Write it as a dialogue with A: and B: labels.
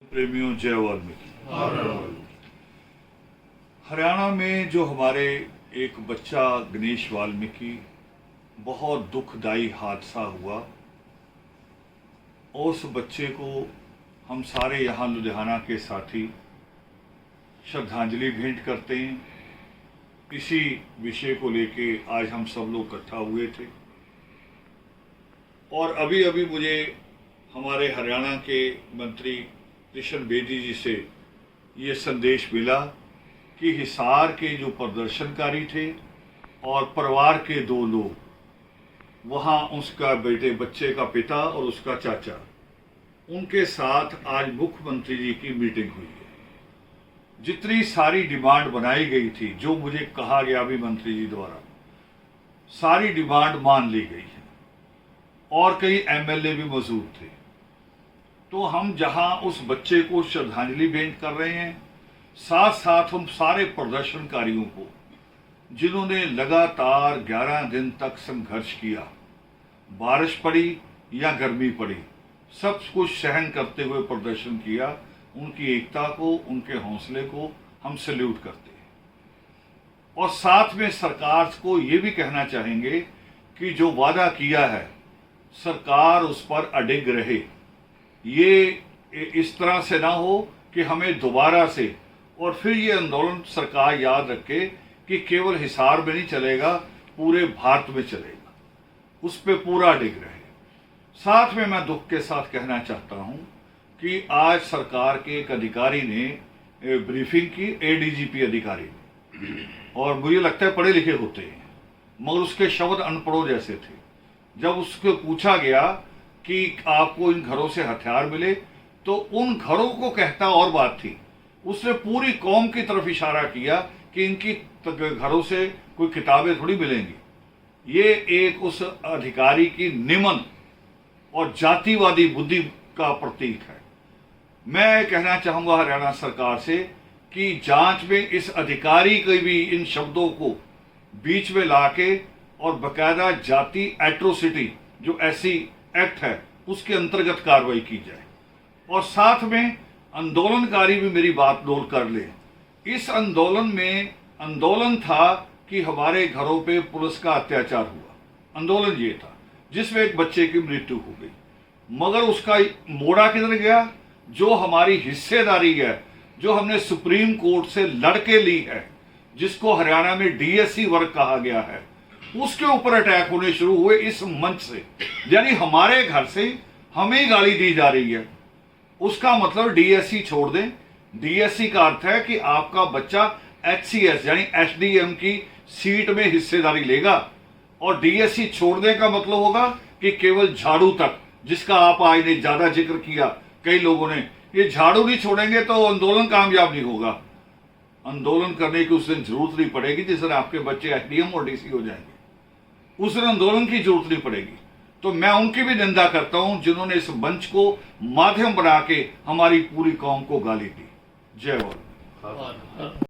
A: प्रेमियों, जय वाल्मीकि। हरियाणा में जो हमारे एक बच्चा गणेश वाल्मीकि बहुत दुखदाई हादसा हुआ, उस बच्चे को हम सारे यहाँ लुधियाना के साथी श्रद्धांजलि भेंट करते हैं। इसी विषय को लेके आज हम सब लोग इकट्ठा हुए थे और अभी अभी मुझे हमारे हरियाणा के मंत्री कृष्ण बेदी जी से ये संदेश मिला कि हिसार के जो प्रदर्शनकारी थे और परिवार के दो लोग वहाँ उसका बच्चे का पिता और उसका चाचा, उनके साथ आज मुख्यमंत्री जी की मीटिंग हुई है। जितनी सारी डिमांड बनाई गई थी, जो मुझे कहा गया भी मंत्री जी द्वारा, सारी डिमांड मान ली गई है और कई एमएलए भी मौजूद थे। तो हम जहां उस बच्चे को श्रद्धांजलि भेंट कर रहे हैं, साथ साथ हम सारे प्रदर्शनकारियों को, जिन्होंने लगातार 11 दिन तक संघर्ष किया, बारिश पड़ी या गर्मी पड़ी, सब कुछ सहन करते हुए प्रदर्शन किया, उनकी एकता को, उनके हौसले को हम सैल्यूट करते हैं। और साथ में सरकार को ये भी कहना चाहेंगे कि जो वादा किया है सरकार उस पर अडिग रहे। ये इस तरह से ना हो कि हमें दोबारा से और फिर ये आंदोलन सरकार याद रखे कि केवल हिसार में नहीं चलेगा, पूरे भारत में चलेगा, उस पर पूरा अडिग रहे। साथ में मैं दुख के साथ कहना चाहता हूं कि आज सरकार के एक अधिकारी ने ब्रीफिंग की, एडीजीपी अधिकारी ने, और मुझे लगता है पढ़े लिखे होते हैं मगर उसके शब्द अनपढ़ों जैसे थे। जब उसको पूछा गया कि आपको इन घरों से हथियार मिले, तो उन घरों को कहता और बात थी, उसने पूरी कौम की तरफ इशारा किया कि इनकी घरों से कोई किताबें थोड़ी मिलेंगी। ये एक उस अधिकारी की निमन और जातिवादी बुद्धि का प्रतीक है। मैं कहना चाहूंगा हरियाणा सरकार से कि जांच में इस अधिकारी के भी इन शब्दों को बीच में लाके और बकायदा जाति एट्रोसिटी जो ऐसी एक्ट है उसके अंतर्गत कार्रवाई की जाए। और साथ में आंदोलनकारी भी मेरी बात नोट कर ले। इस आंदोलन में आंदोलन था कि हमारे घरों पे पुलिस का अत्याचार हुआ, आंदोलन ये था जिसमें एक बच्चे की मृत्यु हो गई, मगर उसका मोड़ा किधर गया? जो हमारी हिस्सेदारी है, जो हमने सुप्रीम कोर्ट से लड़के ली है, जिसको हरियाणा में डीएससी वर्ग कहा गया है, उसके ऊपर अटैक होने शुरू हुए इस मंच से। यानी हमारे घर से हमें गाली दी जा रही है। उसका मतलब डीएससी छोड़ दें। डीएससी का अर्थ है कि आपका बच्चा एचसीएस यानी एसडीएम की सीट में हिस्सेदारी लेगा, और डीएससी छोड़ने का मतलब होगा कि केवल झाड़ू तक, जिसका आप आज ने ज्यादा जिक्र किया कई लोगों ने, ये झाड़ू नहीं छोड़ेंगे तो आंदोलन कामयाब नहीं होगा। आंदोलन करने की उस दिन जरूरत नहीं पड़ेगी जिस दिन आपके बच्चे एसडीएम और डीसी हो जाएंगे, उस दिन आंदोलन की जरूरत नहीं पड़ेगी। तो मैं उनकी भी निंदा करता हूं जिन्होंने इस मंच को माध्यम बना के हमारी पूरी कौम को गाली दी। जय वाल्मीकि।